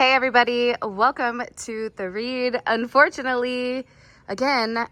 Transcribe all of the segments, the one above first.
Hey everybody, welcome to the read. Unfortunately, again,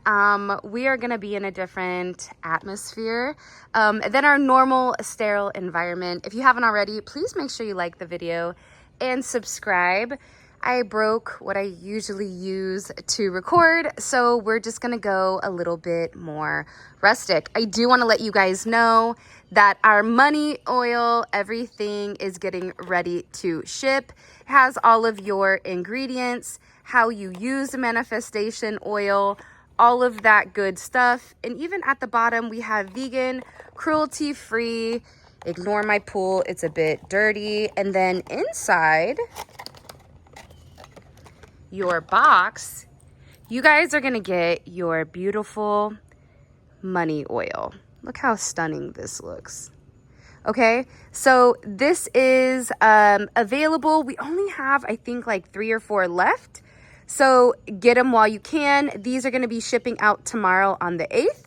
we are going to be in a different atmosphere than our normal sterile environment. If you haven't already, please make sure you like the video and subscribe. I broke what I usually use to record, so we're just gonna go a little bit more rustic. I do want to let you guys know that our money oil, everything is getting ready to ship. It has all of your ingredients, how you use the manifestation oil, all of that good stuff. And even at the bottom, we have vegan, cruelty-free. Ignore my pool, it's a bit dirty. And then inside your box, you guys are gonna get your beautiful money oil. Look how stunning this looks. Okay, so this is available. We only have, I think, like 3 or 4 left. So get them while you can. These are gonna be shipping out tomorrow on the 8th.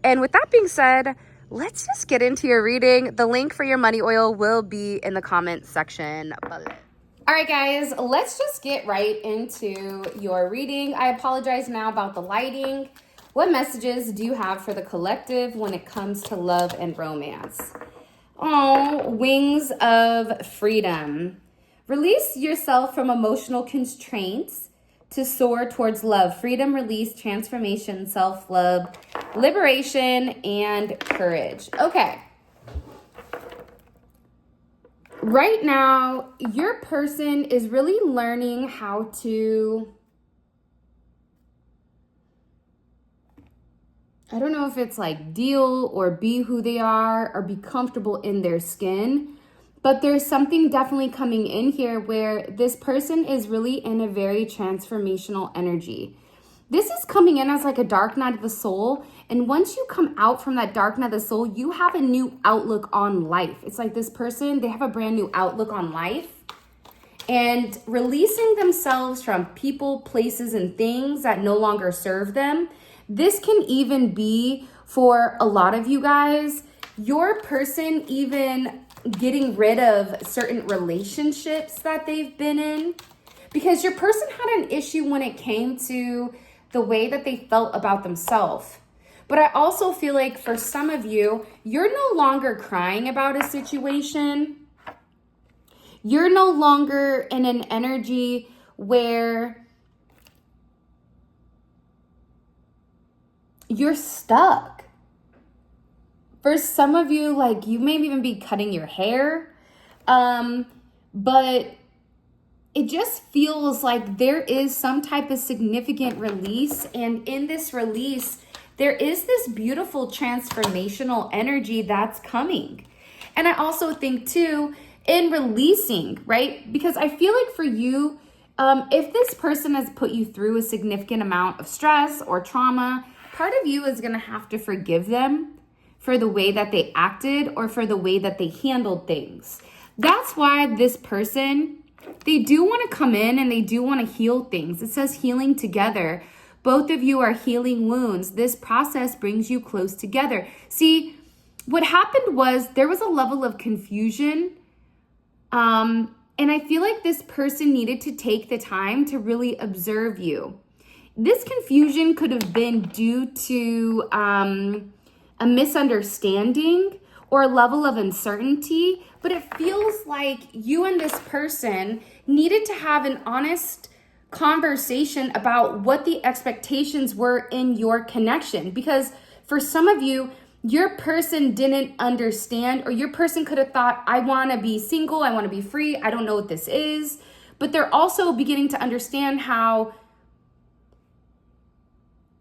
And with that being said, let's just get into your reading. The link for your money oil will be in the comment section below. All right, guys, let's just get right into your reading. I apologize now about the lighting. What messages do you have for the collective when it comes to love and romance? Oh, wings of freedom. Release yourself from emotional constraints to soar towards love. Freedom, release, transformation, self-love, liberation, and courage. Okay. Right now, your person is really learning how to, I don't know if it's like deal or be who they are or be comfortable in their skin, but there's something definitely coming in here where this person is really in a very transformational energy. This is coming in as like a dark night of the soul. And once you come out from that dark night of the soul, you have a new outlook on life. It's like this person, they have a brand new outlook on life. And releasing themselves from people, places, and things that no longer serve them. This can even be for a lot of you guys, your person even getting rid of certain relationships that they've been in. Because your person had an issue when it came to the way that they felt about themselves. But I also feel like for some of you, you're no longer crying about a situation. You're no longer in an energy where you're stuck. For some of you, like you may even be cutting your hair, but it just feels like there is some type of significant release. And in this release, there is this beautiful transformational energy that's coming. And I also think too, in releasing, right? Because I feel like for you, if this person has put you through a significant amount of stress or trauma, part of you is gonna have to forgive them for the way that they acted or for the way that they handled things. That's why this person, they do want to come in and they do want to heal things. It says healing together. Both of you are healing wounds. This process brings you close together. See, what happened was there was a level of confusion. And I feel like this person needed to take the time to really observe you. This confusion could have been due to a misunderstanding or a level of uncertainty, but it feels like you and this person needed to have an honest conversation about what the expectations were in your connection. Because for some of you, your person didn't understand, or your person could have thought, I want to be single, I want to be free, I don't know what this is. But they're also beginning to understand how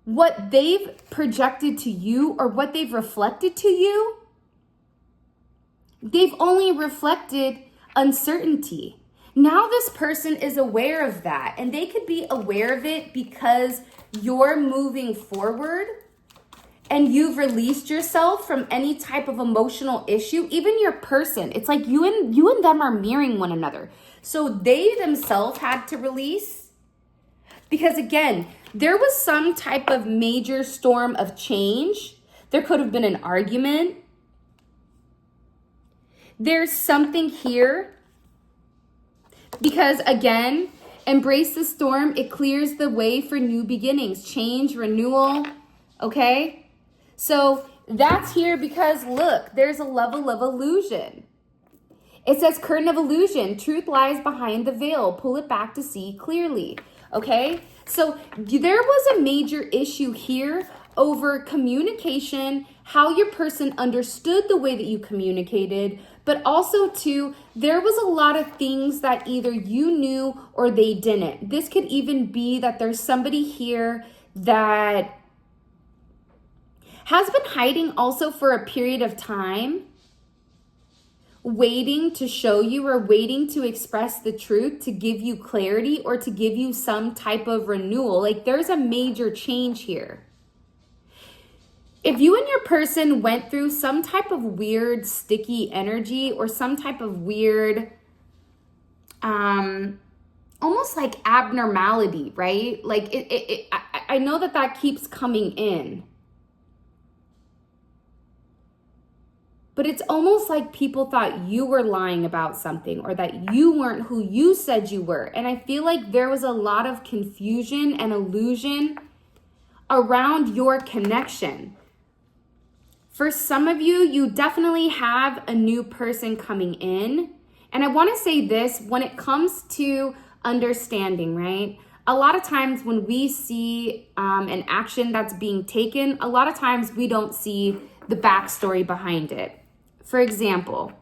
what they've projected to you or what they've reflected to you, they've only reflected uncertainty. Now this person is aware of that, and they could be aware of it because you're moving forward and you've released yourself from any type of emotional issue. Even your person, it's like you and them are mirroring one another. So they themselves had to release because, again, there was some type of major storm of change. There could have been an argument. There's something here Because again, embrace the storm. It clears the way for new beginnings, change, renewal. Okay? So that's here because look, there's a level of illusion. It says curtain of illusion. Truth lies behind the veil. Pull it back to see clearly. Okay? So there was a major issue here over communication, how your person understood the way that you communicated, but also too, there was a lot of things that either you knew or they didn't. This could even be that there's somebody here that has been hiding also for a period of time, waiting to show you or waiting to express the truth, to give you clarity or to give you some type of renewal. Like there's a major change here. If you and your person went through some type of weird sticky energy or some type of weird, almost like abnormality, right? Like I know that keeps coming in. But it's almost like people thought you were lying about something or that you weren't who you said you were. And I feel like there was a lot of confusion and illusion around your connection. For some of you, you definitely have a new person coming in. And I want to say this, when it comes to understanding, right? A lot of times when we see an action that's being taken, a lot of times we don't see the backstory behind it. For example,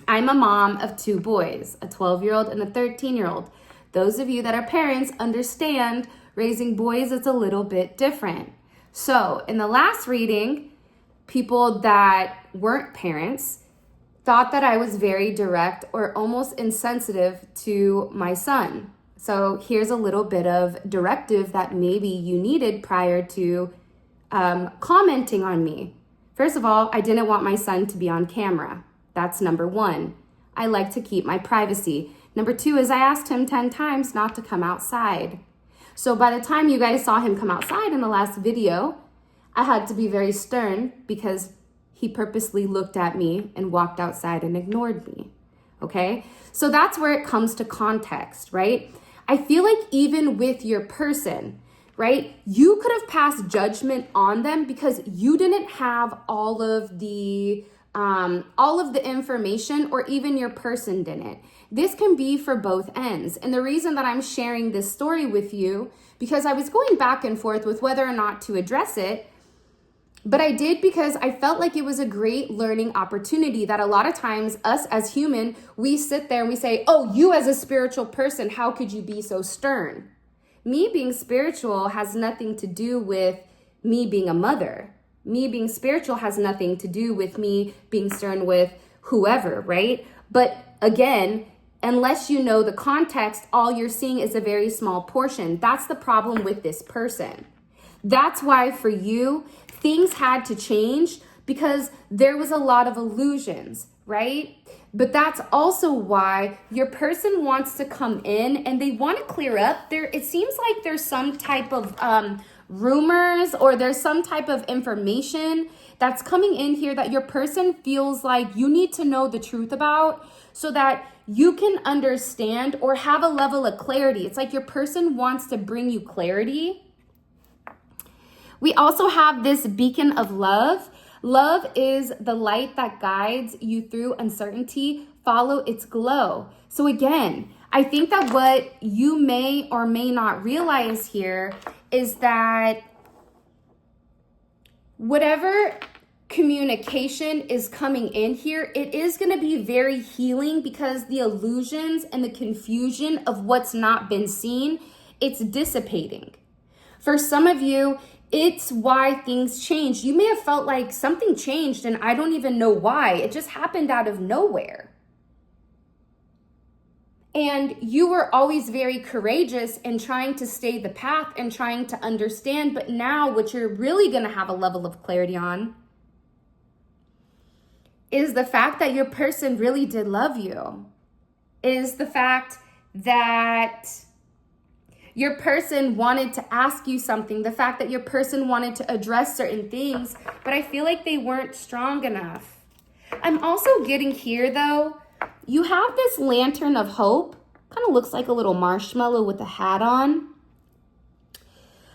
I'm a mom of 2 boys, a 12-year-old and a 13-year-old. Those of you that are parents understand raising boys is a little bit different. So in the last reading, people that weren't parents thought that I was very direct or almost insensitive to my son. So here's a little bit of directive that maybe you needed prior to commenting on me. First of all, I didn't want my son to be on camera. That's number 1. I like to keep my privacy. Number 2 is I asked him 10 times not to come outside. So by the time you guys saw him come outside in the last video, I had to be very stern because he purposely looked at me and walked outside and ignored me. Okay? So that's where it comes to context, right? I feel like even with your person, right? You could have passed judgment on them because you didn't have all of the information, or even your person didn't. This can be for both ends. And the reason that I'm sharing this story with you, because I was going back and forth with whether or not to address it, but I did because I felt like it was a great learning opportunity that a lot of times us as human, we sit there and we say, oh, you as a spiritual person, how could you be so stern? Me being spiritual has nothing to do with me being a mother. Me being spiritual has nothing to do with me being stern with whoever, right? But again, unless you know the context, all you're seeing is a very small portion. That's the problem with this person. That's why for you, things had to change because there was a lot of illusions, right? But that's also why your person wants to come in and they want to clear up. It seems like there's some type of rumors or there's some type of information that's coming in here that your person feels like you need to know the truth about so that you can understand or have a level of clarity. It's like your person wants to bring you clarity. We also have this beacon of love. Love is the light that guides you through uncertainty. Follow its glow. So again, I think that what you may or may not realize here is that whatever communication is coming in here, it is going to be very healing because the illusions and the confusion of what's not been seen, it's dissipating. For some of you, it's why things change. You may have felt like something changed and I don't even know why. It just happened out of nowhere. And you were always very courageous in trying to stay the path and trying to understand. But now what you're really going to have a level of clarity on is the fact that your person really did love you. Is the fact that your person wanted to ask you something, the fact that your person wanted to address certain things, but I feel like they weren't strong enough. I'm also getting here though, you have this lantern of hope Kind of looks like a little marshmallow with a hat on.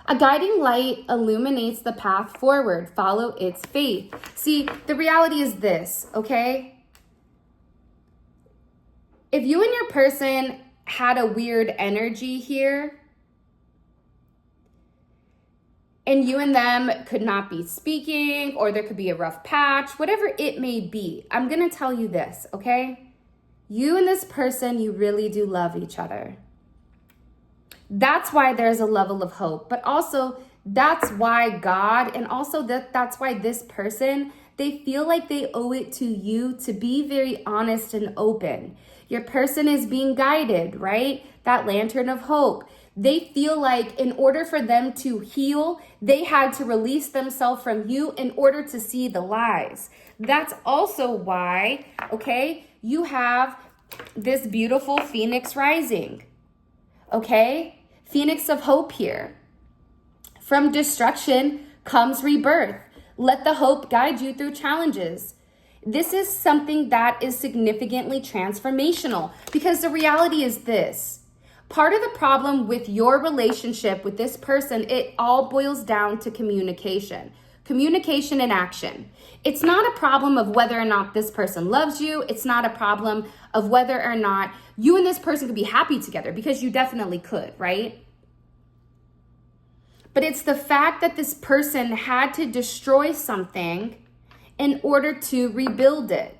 A guiding light illuminates the path forward. Follow its faith. See, the reality is this, okay? If you and your person had a weird energy here, and you and them could not be speaking, or there could be a rough patch, whatever it may be, I'm going to tell you this, okay? You and this person, you really do love each other. That's why there's a level of hope, but also that's why God, and also that's why this person, they feel like they owe it to you to be very honest and open. Your person is being guided, right? That lantern of hope. They feel like in order for them to heal, they had to release themselves from you in order to see the lies. That's also why, okay, you have this beautiful phoenix rising, okay? Phoenix of hope here. From destruction comes rebirth. Let the hope guide you through challenges. This is something that is significantly transformational, because the reality is this. Part of the problem with your relationship with this person, it all boils down to communication. Communication and action. It's not a problem of whether or not this person loves you. It's not a problem of whether or not you and this person could be happy together, because you definitely could, right? But it's the fact that this person had to destroy something in order to rebuild it.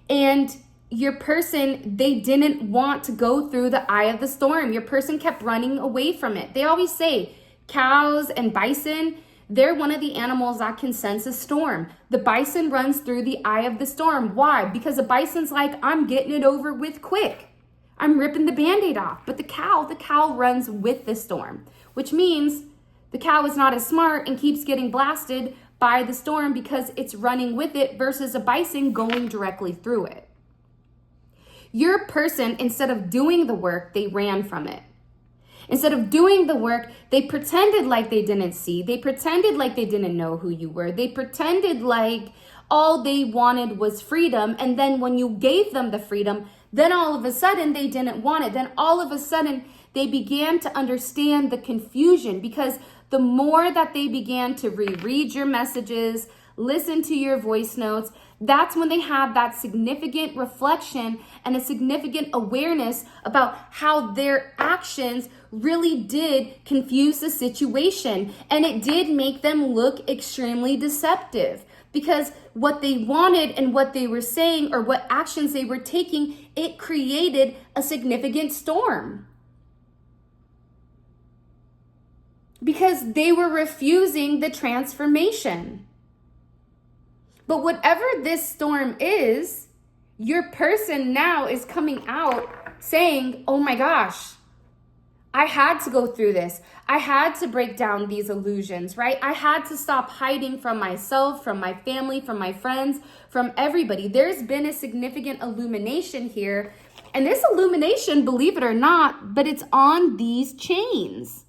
And your person, they didn't want to go through the eye of the storm. Your person kept running away from it. They always say cows and bison, they're one of the animals that can sense a storm. The bison runs through the eye of the storm. Why? Because the bison's like, I'm getting it over with quick. I'm ripping the Band-Aid off. But the cow runs with the storm, which means the cow is not as smart and keeps getting blasted by the storm because it's running with it versus a bison going directly through it. Your person, instead of doing the work, they ran from it. Instead of doing the work, they pretended like they didn't see. They pretended like they didn't know who you were. They pretended like all they wanted was freedom. And then when you gave them the freedom, then all of a sudden they didn't want it. Then all of a sudden they began to understand the confusion, because the more that they began to reread your messages, listen to your voice notes, that's when they have that significant reflection and a significant awareness about how their actions really did confuse the situation. And it did make them look extremely deceptive, because what they wanted and what they were saying, or what actions they were taking, it created a significant storm. Because they were refusing the transformation. But whatever this storm is, your person now is coming out saying, oh my gosh, I had to go through this. I had to break down these illusions, right? I had to stop hiding from myself, from my family, from my friends, from everybody. There's been a significant illumination here. And this illumination, believe it or not, but it's on these chains.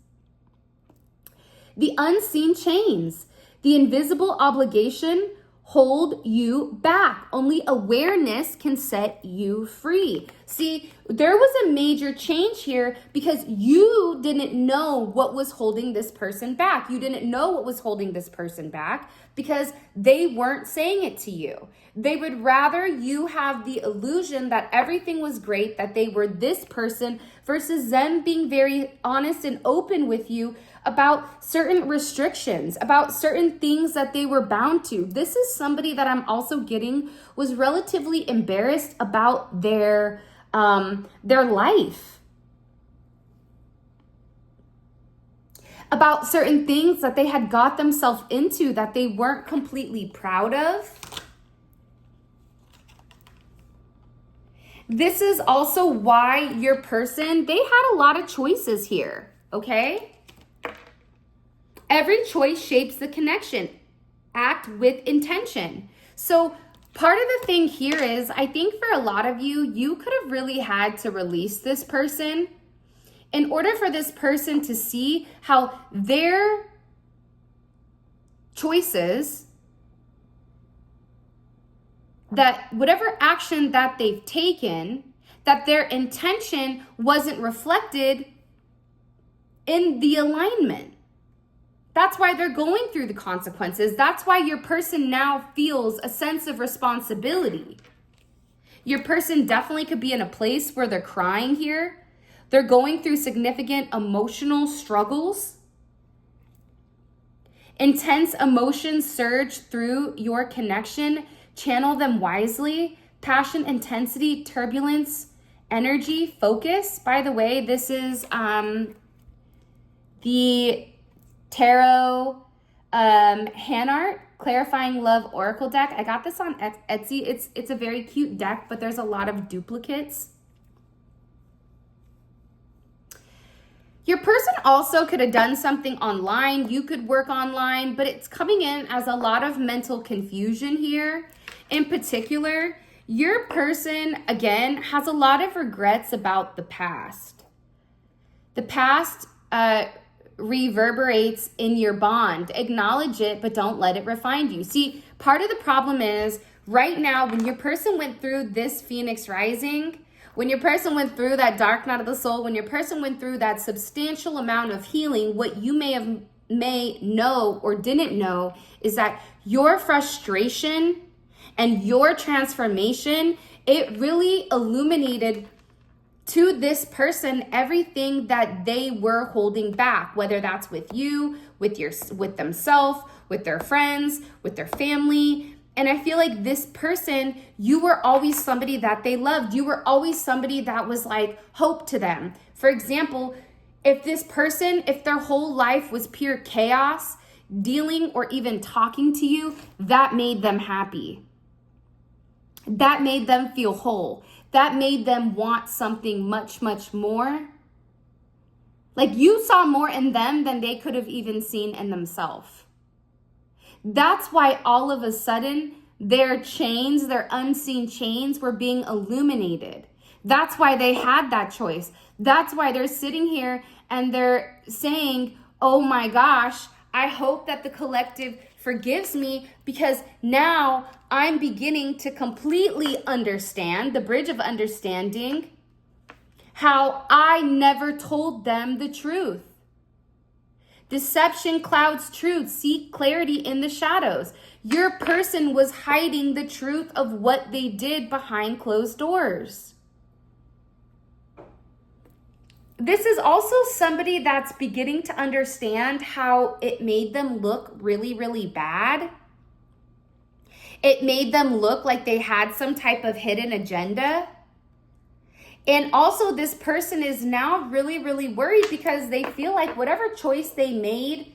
The unseen chains, the invisible obligation hold you back. Only awareness can set you free. See, there was a major change here because you didn't know what was holding this person back. You didn't know what was holding this person back because they weren't saying it to you. They would rather you have the illusion that everything was great, that they were this person, versus them being very honest and open with you about certain restrictions, about certain things that they were bound to. This is somebody that I'm also getting was relatively embarrassed about their life, about certain things that they had got themselves into that they weren't completely proud of. This is also why your person, they had a lot of choices here, okay? Every choice shapes the connection. Act with intention. So part of the thing here is, I think for a lot of you, you could have really had to release this person in order for this person to see how their choices, that whatever action that they've taken, that their intention wasn't reflected in the alignment. That's why they're going through the consequences. That's why your person now feels a sense of responsibility. Your person definitely could be in a place where they're crying here. They're going through significant emotional struggles. Intense emotions surge through your connection. Channel them wisely. Passion, intensity, turbulence, energy, focus. By the way, this is the Tarot hand art clarifying love oracle deck. I got this on Etsy. It's a very cute deck, but there's a lot of duplicates. Your person also could have done something online. You could work online, but it's coming in as a lot of mental confusion here. In particular, your person, again, has a lot of regrets about the past. The past reverberates in your bond. Acknowledge it, but don't let it refine you. See, part of the problem is right now, when your person went through this Phoenix rising, when your person went through that dark night of the soul, when your person went through that substantial amount of healing, what you may know or didn't know is that your frustration and your transformation, it really illuminated to this person everything that they were holding back, whether that's with you, with themselves, with their friends, with their family. And I feel like this person, you were always somebody that they loved. You were always somebody that was like hope to them. For example, if this person, if their whole life was pure chaos, dealing or even talking to you, that made them happy. That made them feel whole. That made them want something much, much more. Like you saw more in them than they could have even seen in themselves. That's why all of a sudden their chains, their unseen chains were being illuminated. That's why they had that choice. That's why they're sitting here and they're saying, oh my gosh, I hope that the collective forgives me because now I'm beginning to completely understand, the bridge of understanding, how I never told them the truth. Deception clouds truth. Seek clarity in the shadows. Your person was hiding the truth of what they did behind closed doors. This is also somebody that's beginning to understand how it made them look really, really bad. It made them look like they had some type of hidden agenda. And also this person is now really, really worried because they feel like whatever choice they made,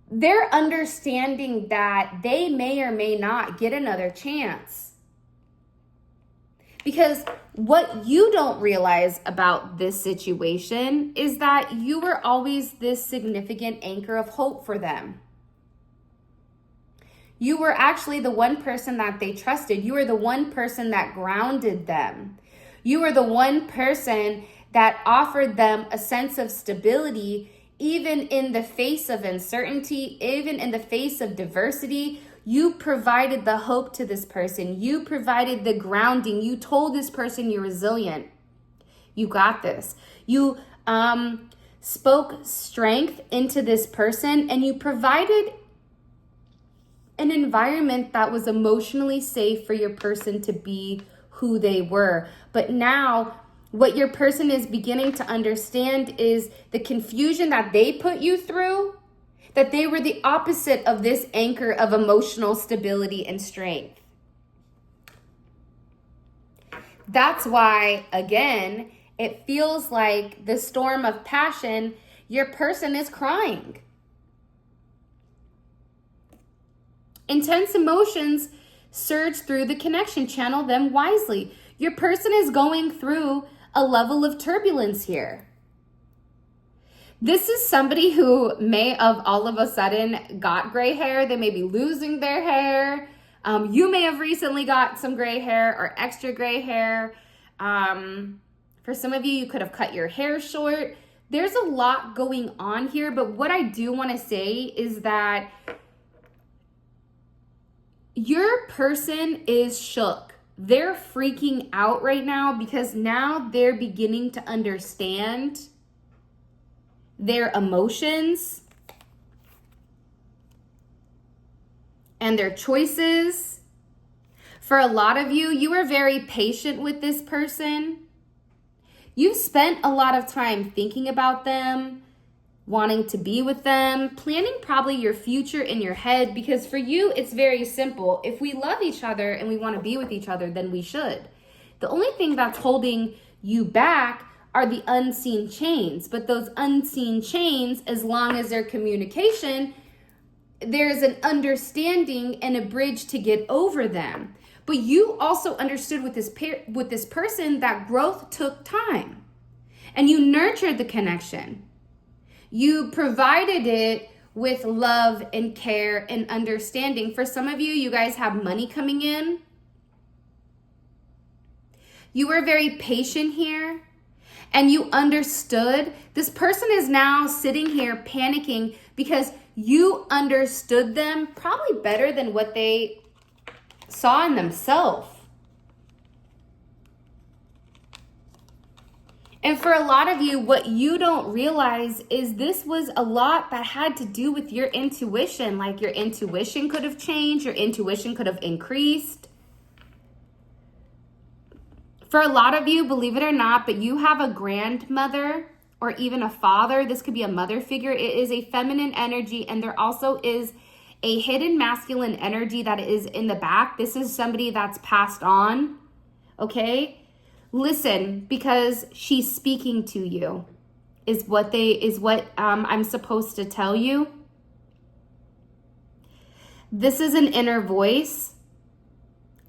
they're understanding that they may or may not get another chance. Because what you don't realize about this situation is that you were always this significant anchor of hope for them. You were actually the one person that they trusted. You were the one person that grounded them. You were the one person that offered them a sense of stability, even in the face of uncertainty, even in the face of diversity. You provided the hope to this person. You provided the grounding. You told this person you're resilient. You got this. You spoke strength into this person, and you provided an environment that was emotionally safe for your person to be who they were. But now what your person is beginning to understand is the confusion that they put you through, that they were the opposite of this anchor of emotional stability and strength. That's why, again, it feels like the storm of passion, your person is crying. Intense emotions surge through the connection. Channel them wisely. Your person is going through a level of turbulence here. This is somebody who may have all of a sudden got gray hair. They may be losing their hair. You may have recently got some gray hair or extra gray hair. For some of you, you could have cut your hair short. There's a lot going on here, but what I do want to say is that your person is shook. they're freaking out right now because now they're beginning to understand their emotions and their choices. For a lot of you, you are very patient with this person. You've spent a lot of time thinking about them, wanting to be with them, planning probably your future in your head, because for you, it's very simple. If we love each other and we want to be with each other, then we should. The only thing that's holding you back are the unseen chains. But those unseen chains, as long as there's communication, there's an understanding and a bridge to get over them. But you also understood with this person that growth took time, and you nurtured the connection. You provided it with love and care and understanding. For some of you, you guys have money coming in. You were very patient here, and you understood. This person is now sitting here panicking because you understood them probably better than what they saw in themselves. And for a lot of you, what you don't realize is this was a lot that had to do with your intuition. Like your intuition could have changed, your intuition could have increased. For a lot of you, believe it or not, but you have a grandmother or even a father. This could be a mother figure. It is a feminine energy, and there also is a hidden masculine energy that is in the back. This is somebody that's passed on, okay? Listen, because she's speaking to you is what I'm supposed to tell you. This is an inner voice,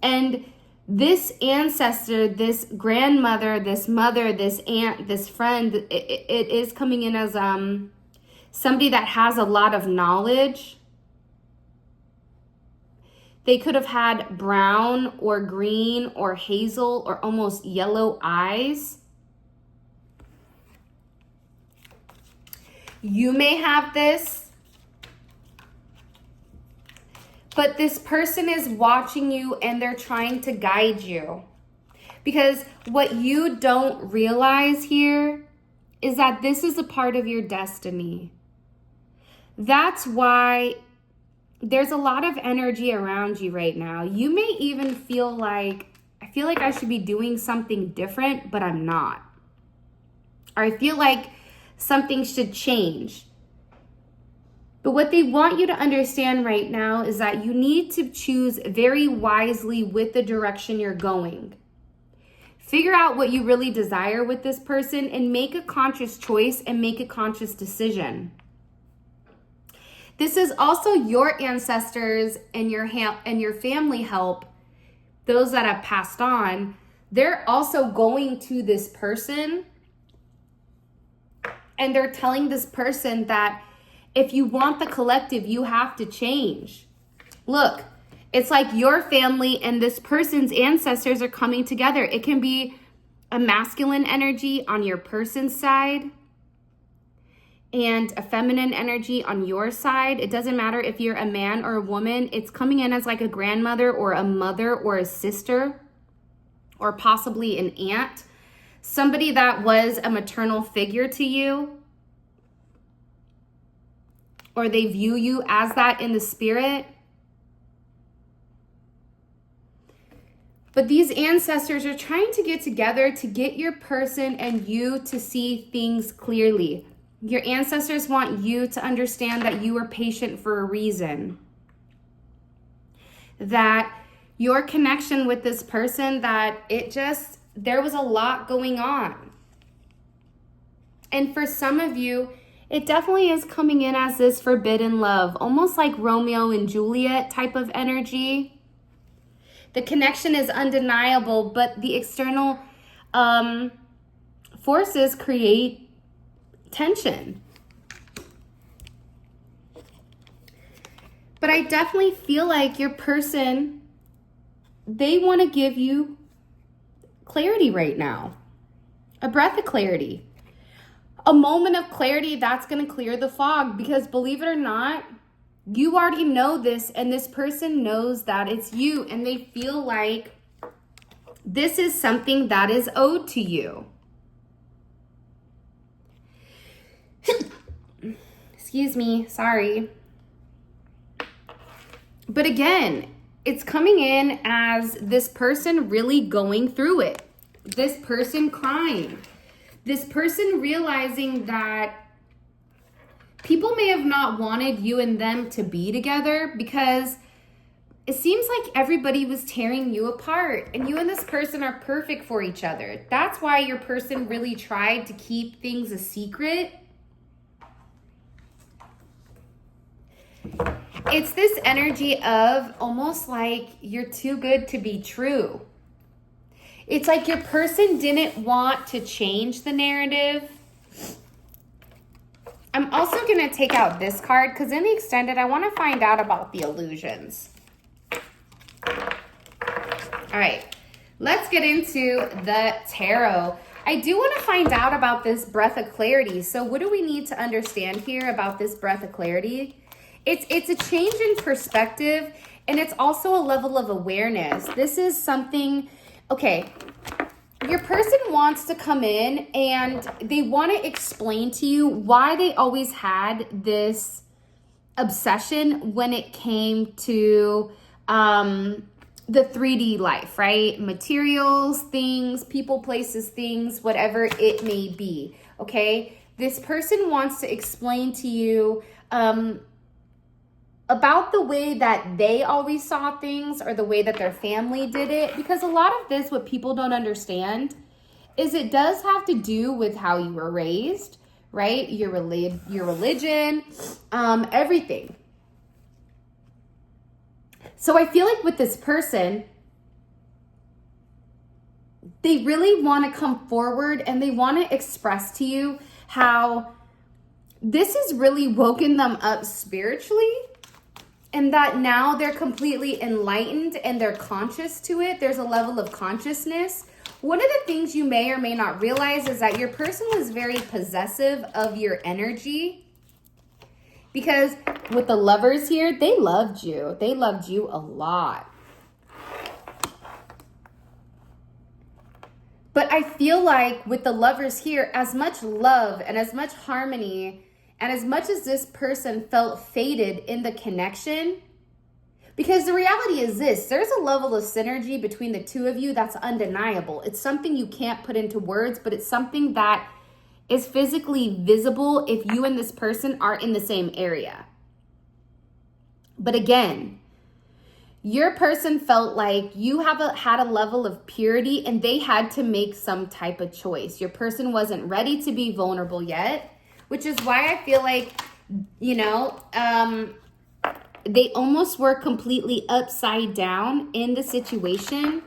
and this ancestor, this grandmother, this mother, this aunt, this friend, it is coming in as somebody that has a lot of knowledge. They could have had brown or green or hazel or almost yellow eyes. You may have this, but this person is watching you and they're trying to guide you. Because what you don't realize here is that this is a part of your destiny. That's why there's a lot of energy around you right now. You may even feel like, I feel like I should be doing something different, but I'm not. Or I feel like something should change. But what they want you to understand right now is that you need to choose very wisely with the direction you're going. Figure out what you really desire with this person and make a conscious choice and make a conscious decision. This is also your ancestors and your family help, those that have passed on. They're also going to this person and they're telling this person that if you want the collective, you have to change. Look, it's like your family and this person's ancestors are coming together. It can be a masculine energy on your person's side and a feminine energy on your side. It doesn't matter if you're a man or a woman. It's coming in as like a grandmother or a mother or a sister or possibly an aunt. Somebody that was a maternal figure to you, or they view you as that in the spirit. But these ancestors are trying to get together to get your person and you to see things clearly. Your ancestors want you to understand that you are patient for a reason. That your connection with this person, that there was a lot going on. And for some of you, it definitely is coming in as this forbidden love, almost like Romeo and Juliet type of energy. The connection is undeniable, but the external forces create tension. But I definitely feel like your person, they want to give you clarity right now. A breath of clarity. A moment of clarity that's going to clear the fog, because believe it or not, you already know this and this person knows that it's you, and they feel like This is something that is owed to you. Excuse me, sorry. But again, it's coming in as this person really going through it. This person crying. This person realizing that people may have not wanted you and them to be together because it seems like everybody was tearing you apart, and you and this person are perfect for each other. That's why your person really tried to keep things a secret. It's this energy of almost like you're too good to be true. It's like your person didn't want to change the narrative. I'm also going to take out this card because in the extended, I want to find out about the illusions. All right, let's get into the tarot. I do want to find out about this breath of clarity. So what do we need to understand here about this breath of clarity? It's a change in perspective, and it's also a level of awareness. This is something, okay, your person wants to come in and they want to explain to you why they always had this obsession when it came to the 3D life, right? Materials, things, people, places, things, whatever it may be, okay? This person wants to explain to you about the way that they always saw things or the way that their family did it. Because a lot of this, what people don't understand, is it does have to do with how you were raised, right? Your religion, everything. So I feel like with this person, they really want to come forward and they want to express to you how this has really woken them up spiritually, and that now they're completely enlightened and they're conscious to it. There's a level of consciousness. One of the things you may or may not realize is that your person was very possessive of your energy. Because with the Lovers here, they loved you. They loved you a lot. But I feel like with the Lovers here, as much love and as much harmony and as much as this person felt faded in the connection, because the reality is this, there's a level of synergy between the two of you that's undeniable. It's something you can't put into words, but it's something that is physically visible if you and this person are in the same area. But again, your person felt like you had a level of purity and they had to make some type of choice. Your person wasn't ready to be vulnerable yet, which is why I feel like, they almost were completely upside down in the situation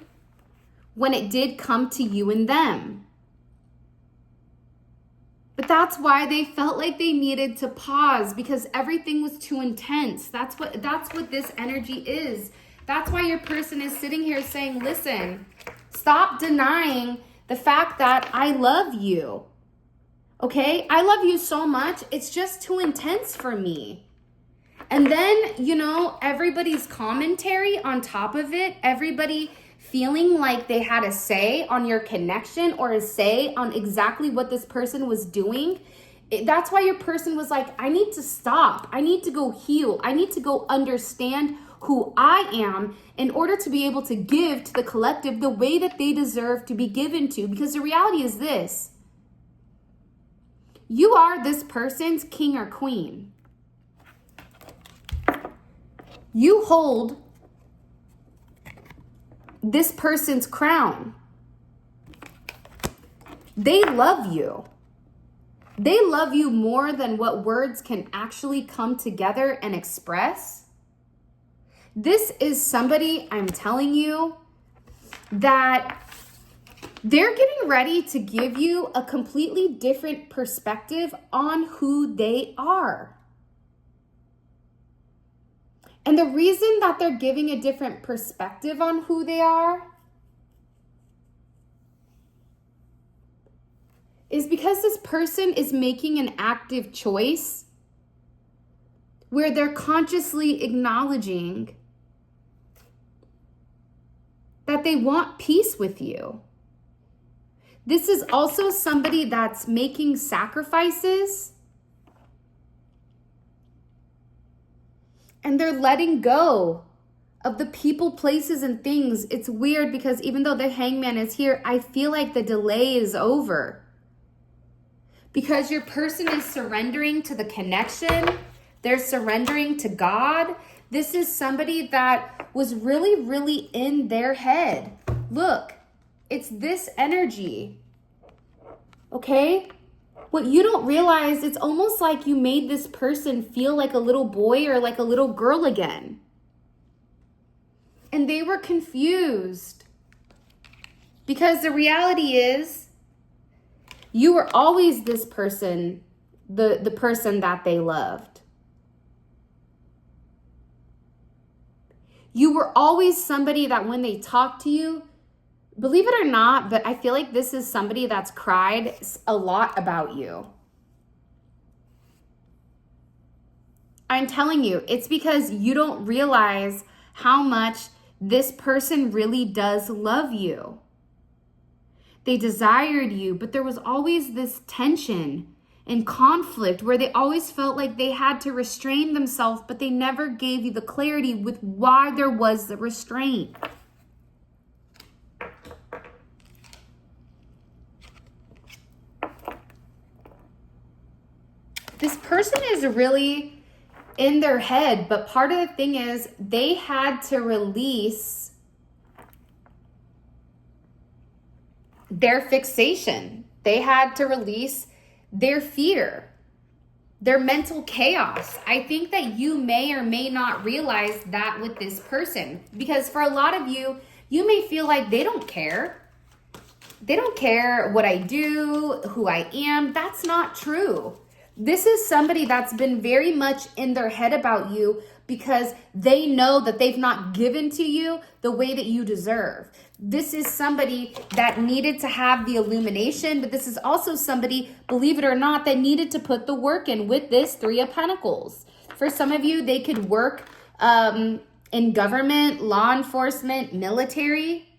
when it did come to you and them. But that's why they felt like they needed to pause, because everything was too intense. That's what this energy is. That's why your person is sitting here saying, listen, stop denying the fact that I love you. Okay? I love you so much. It's just too intense for me. And then, everybody's commentary on top of it, everybody feeling like they had a say on your connection or a say on exactly what this person was doing. That's why your person was like, I need to stop. I need to go heal. I need to go understand who I am in order to be able to give to the collective the way that they deserve to be given to. Because the reality is this: you are this person's king or queen. You hold this person's crown. They love you. They love you more than what words can actually come together and express. This is somebody, I'm telling you, that they're getting ready to give you a completely different perspective on who they are. And the reason that they're giving a different perspective on who they are is because this person is making an active choice where they're consciously acknowledging that they want peace with you. This is also somebody that's making sacrifices and they're letting go of the people, places, and things. It's weird because even though the hangman is here, I feel like the delay is over. Because your person is surrendering to the connection. They're surrendering to God. This is somebody that was really, really in their head. Look, it's this energy. Okay? What you don't realize, it's almost like you made this person feel like a little boy or like a little girl again. And they were confused. Because the reality is, you were always this person, the person that they loved. You were always somebody that when they talk to you, believe it or not, but I feel like this is somebody that's cried a lot about you. I'm telling you, it's because you don't realize how much this person really does love you. They desired you, but there was always this tension and conflict where they always felt like they had to restrain themselves, but they never gave you the clarity with why there was the restraint. This person is really in their head, but part of the thing is they had to release their fixation. They had to release their fear, their mental chaos. I think that you may or may not realize that with this person, because for a lot of you, you may feel like they don't care. They don't care what I do, who I am. That's not true. This is somebody that's been very much in their head about you because they know that they've not given to you the way that you deserve. This is somebody that needed to have the illumination, but this is also somebody, believe it or not, that needed to put the work in with this Three of Pentacles. For some of you, they could work in government, law enforcement, military.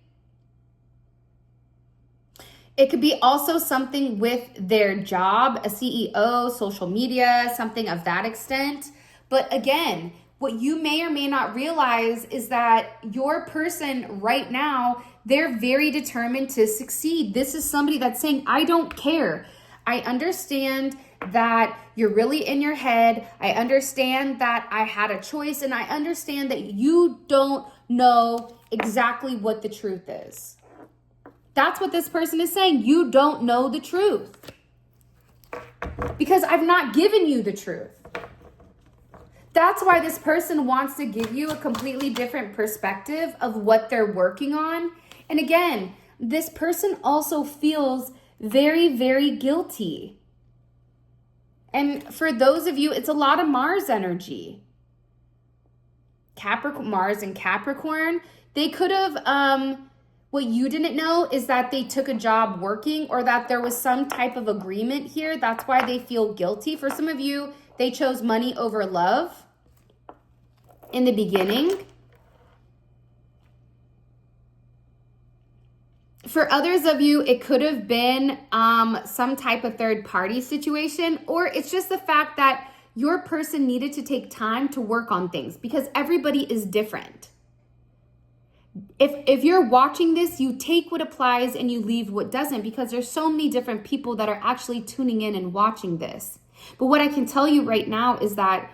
It could be also something with their job, a CEO, social media, something of that extent. But again, what you may or may not realize is that your person right now, they're very determined to succeed. This is somebody that's saying, I don't care. I understand that you're really in your head. I understand that I had a choice, and I understand that you don't know exactly what the truth is. That's what this person is saying. You don't know the truth because I've not given you the truth. That's why this person wants to give you a completely different perspective of what they're working on. And again, this person also feels very, very guilty. And for those of you, it's a lot of Mars energy. Mars and Capricorn, they could have, what you didn't know is that they took a job working or that there was some type of agreement here. That's why they feel guilty. For some of you, they chose money over love in the beginning. For others of you, it could have been some type of third party situation, or it's just the fact that your person needed to take time to work on things because everybody is different. If you're watching this, you take what applies and you leave what doesn't, because there's so many different people that are actually tuning in and watching this. But what I can tell you right now is that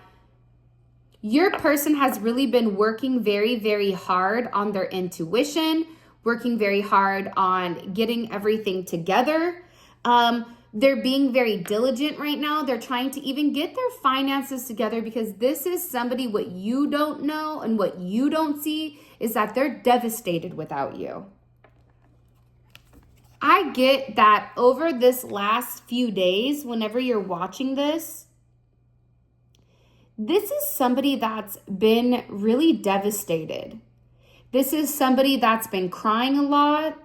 your person has really been working very, very hard on their intuition, working very hard on getting everything together. They're being very diligent right now. They're trying to even get their finances together because this is somebody, what you don't know and what you don't see is that they're devastated without you. I get that over this last few days, whenever you're watching this, this is somebody that's been really devastated. This is somebody that's been crying a lot.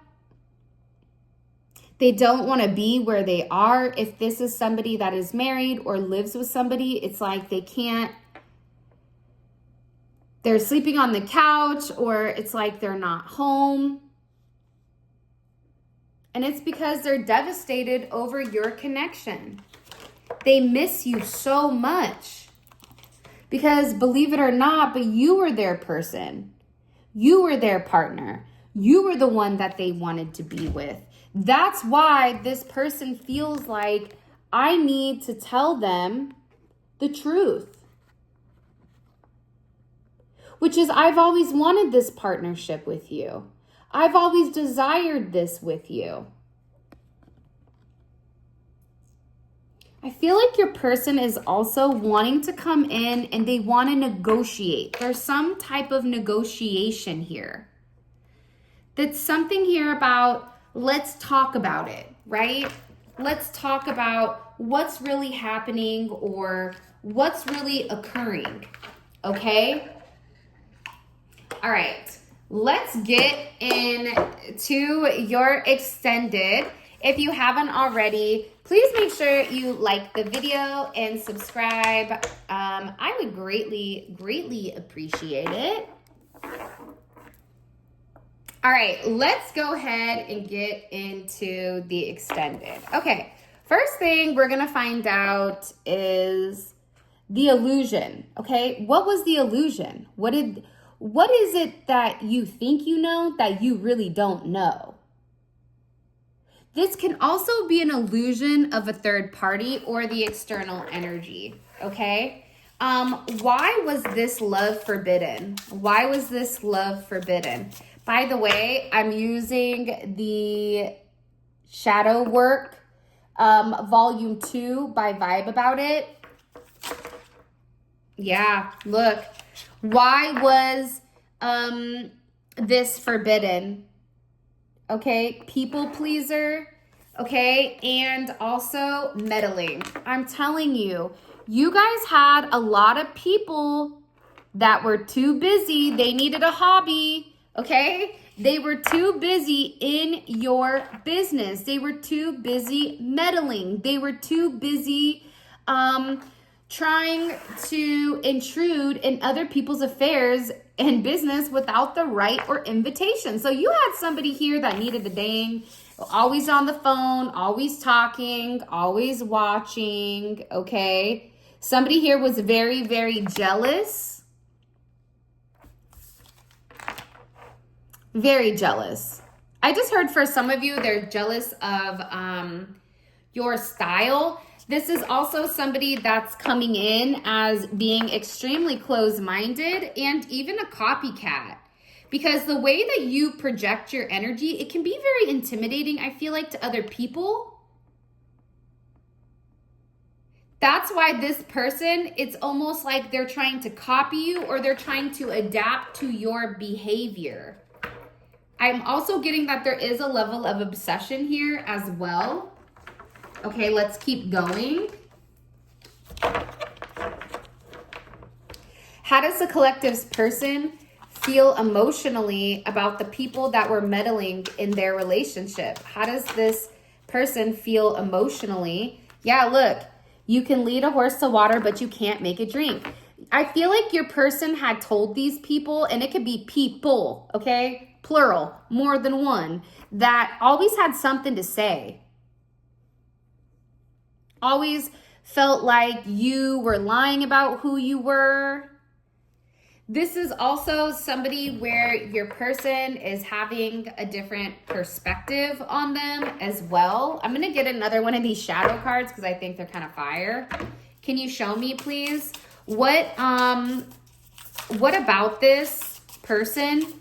They don't want to be where they are. If this is somebody that is married or lives with somebody, it's like they can't, they're sleeping on the couch, or it's like they're not home. And it's because they're devastated over your connection. They miss you so much. Because believe it or not, but you were their person. You were their partner. You were the one that they wanted to be with. That's why this person feels like I need to tell them the truth. Which is, I've always wanted this partnership with you. I've always desired this with you. I feel like your person is also wanting to come in and they want to negotiate. There's some type of negotiation here. That's something here about, let's talk about it, right? Let's talk about what's really happening or what's really occurring, okay? All right, let's get into your extended. If you haven't already, please make sure you like the video and subscribe. I would greatly appreciate it. All right, let's go ahead and get into the extended. Okay, first thing we're gonna find out is the illusion, okay? What was the illusion? What is it that you think you know that you really don't know? This can also be an illusion of a third party or the external energy, okay? Why was this love forbidden? Why was this love forbidden? By the way, I'm using the Shadow Work Volume 2 by Vibe About It. Yeah, look. Why was this forbidden? Okay, people pleaser, okay, and also meddling. I'm telling you, you guys had a lot of people that were too busy. They needed a hobby, okay? They were too busy in your business. They were too busy meddling. They were too busy trying to intrude in other people's affairs and business without the right or invitation. So you had somebody here that needed the dang, always on the phone, always talking, always watching, okay? Somebody here was very jealous. Very jealous. I just heard for some of you, they're jealous of your style. This is also somebody that's coming in as being extremely closed-minded and even a copycat. Because the way that you project your energy, it can be very intimidating, I feel like, to other people. That's why this person, it's almost like they're trying to copy you or they're trying to adapt to your behavior. I'm also getting that there is a level of obsession here as well. Okay, let's keep going. How does the collective's person feel emotionally about the people that were meddling in their relationship? How does this person feel emotionally? Yeah, look, you can lead a horse to water, but you can't make it drink. I feel like your person had told these people, and it could be people, okay? Plural, more than one, that always had something to say. Always felt like you were lying about who you were. This is also somebody where your person is having a different perspective on them as well. I'm going to get another one of these shadow cards because I think they're kind of fire. Can you show me, please? What about this person?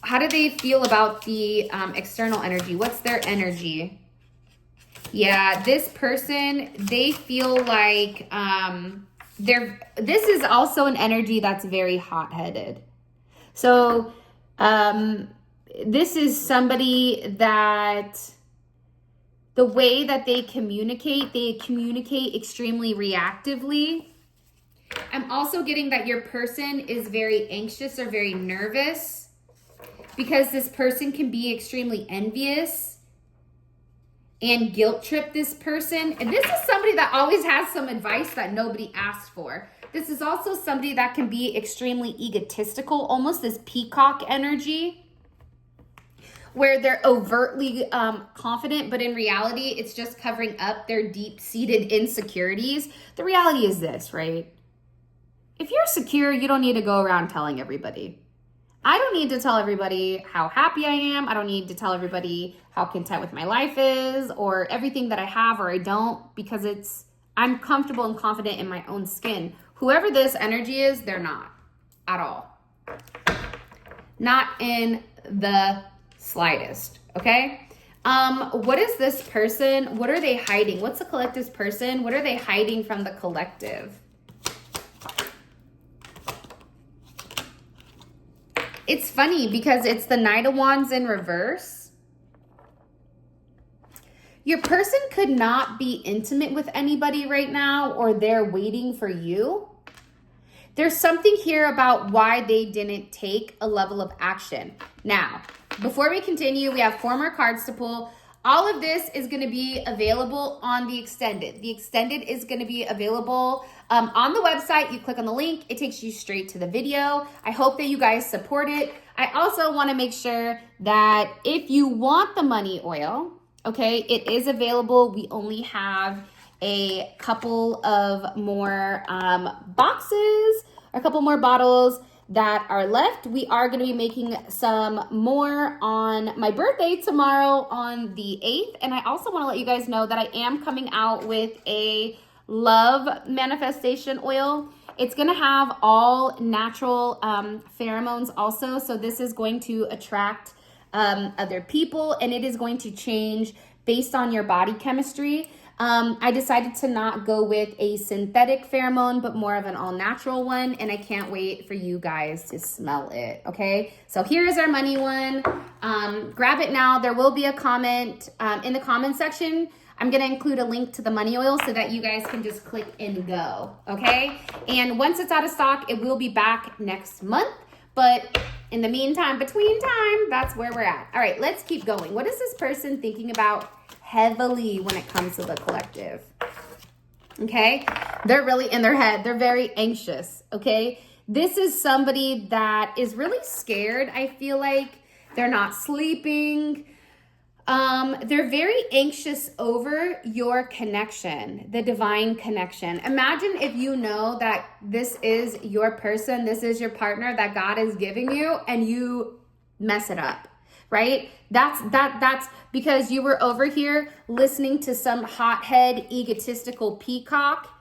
How do they feel about the external energy? What's their energy? Yeah, this person, they feel like this is also an energy that's very hot-headed. So this is somebody that the way that they communicate extremely reactively. I'm also getting that your person is very anxious or very nervous because this person can be extremely envious and guilt trip this person. And this is somebody that always has some advice that nobody asked for. This is also somebody that can be extremely egotistical, almost this peacock energy. where they're overtly confident, but in reality, it's just covering up their deep-seated insecurities. The reality is this, right? If you're secure, you don't need to go around telling everybody. I don't need to tell everybody how happy I am. I don't need to tell everybody how content with my life is or everything that I have or I don't, because I'm comfortable and confident in my own skin. Whoever this energy is, they're not at all. Not in the slightest, okay? What is this person? What are they hiding? What's the collective's person? What are they hiding from the collective? It's funny because it's the Knight of Wands in reverse. Your person could not be intimate with anybody right now, or they're waiting for you. There's something here about why they didn't take a level of action. Now, before we continue, we have 4 more cards to pull. All of this is going to be available on the Extended. The Extended is going to be available on the website. You click on the link. It takes you straight to the video. I hope that you guys support it. I also want to make sure that if you want the money oil, okay, it is available. We only have a couple of more boxes, a couple more bottles that are left. We are going to be making some more on my birthday tomorrow on the 8th. And I also want to let you guys know that I am coming out with a love manifestation oil. It's going to have all natural pheromones also. So this is going to attract other people, and it is going to change based on your body chemistry. I decided to not go with a synthetic pheromone, but more of an all-natural one, and I can't wait for you guys to smell it, okay? So here is our money one. Grab it now. There will be a comment in the comment section. I'm going to include a link to the money oil so that you guys can just click and go, okay? And once it's out of stock, it will be back next month, but in the meantime, between time, that's where we're at. All right, let's keep going. What is this person thinking about heavily when it comes to the collective? Okay, they're really in their head. They're very anxious, okay? This is somebody that is really scared. I feel like they're not sleeping. They're very anxious over your connection, the divine connection. Imagine if you know that this is your person, this is your partner that God is giving you, and you mess it up, right? That's because you were over here listening to some hothead, egotistical peacock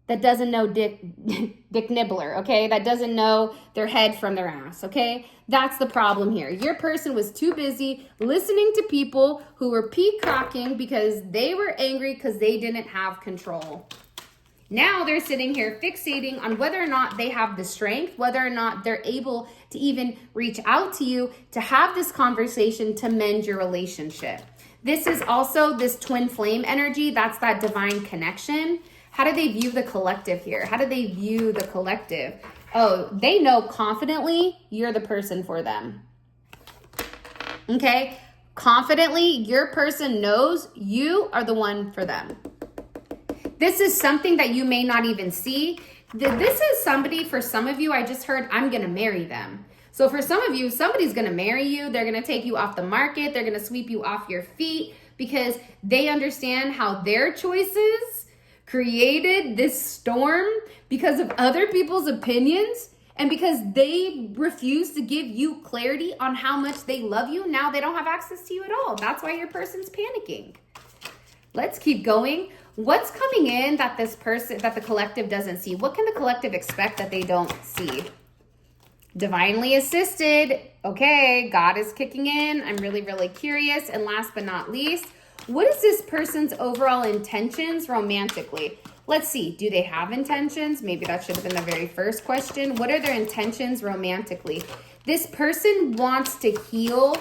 that doesn't know Dick Nibbler, okay? That doesn't know their head from their ass, okay? That's the problem here. Your person was too busy listening to people who were peacocking because they were angry because they didn't have control. Now they're sitting here fixating on whether or not they have the strength, whether or not they're able to even reach out to you to have this conversation to mend your relationship. This is also this twin flame energy. That's that divine connection. How do they view the collective here? How do they view the collective? Oh, they know confidently you're the person for them. Okay? Confidently, your person knows you are the one for them. This is something that you may not even see. This is somebody, for some of you, I just heard, I'm going to marry them. So for some of you, somebody's going to marry you. They're going to take you off the market. They're going to sweep you off your feet because they understand how their choices created this storm because of other people's opinions, and because they refuse to give you clarity on how much they love you. Now they don't have access to you at all. That's why your person's panicking. Let's keep going. What's coming in that this person, that the collective doesn't see? What can the collective expect that they don't see? Divinely assisted. Okay, God is kicking in. I'm really, really curious. And last but not least, what is this person's overall intentions romantically? Let's see. Do they have intentions? Maybe that should have been the very first question. What are their intentions romantically? This person wants to heal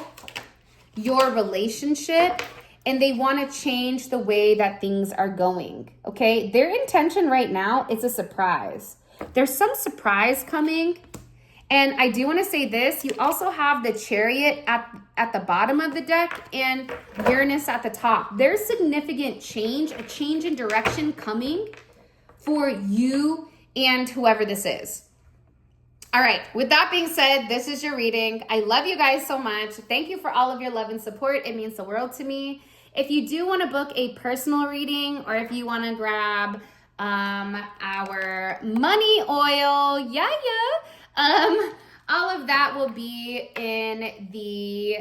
your relationship, and they want to change the way that things are going, okay? Their intention right now is a surprise. There's some surprise coming. And I do want to say this, you also have the Chariot at the bottom of the deck and Uranus at the top. There's significant change, a change in direction coming for you and whoever this is. All right, with that being said, this is your reading. I love you guys so much. Thank you for all of your love and support. It means the world to me. If you do want to book a personal reading, or if you want to grab our money oil, all of that will be in the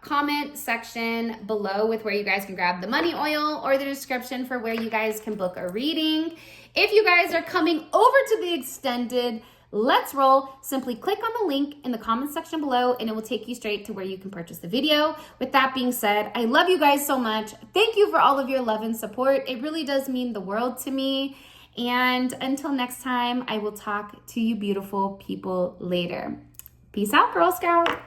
comment section below, with where you guys can grab the money oil, or the description for where you guys can book a reading. If you guys are coming over to the extended Let's Roll, simply click on the link in the comment section below and it will take you straight to where you can purchase the video. With that being said, I love you guys so much. Thank you for all of your love and support. It really does mean the world to me. And until next time, I will talk to you beautiful people later. Peace out, Girl Scout.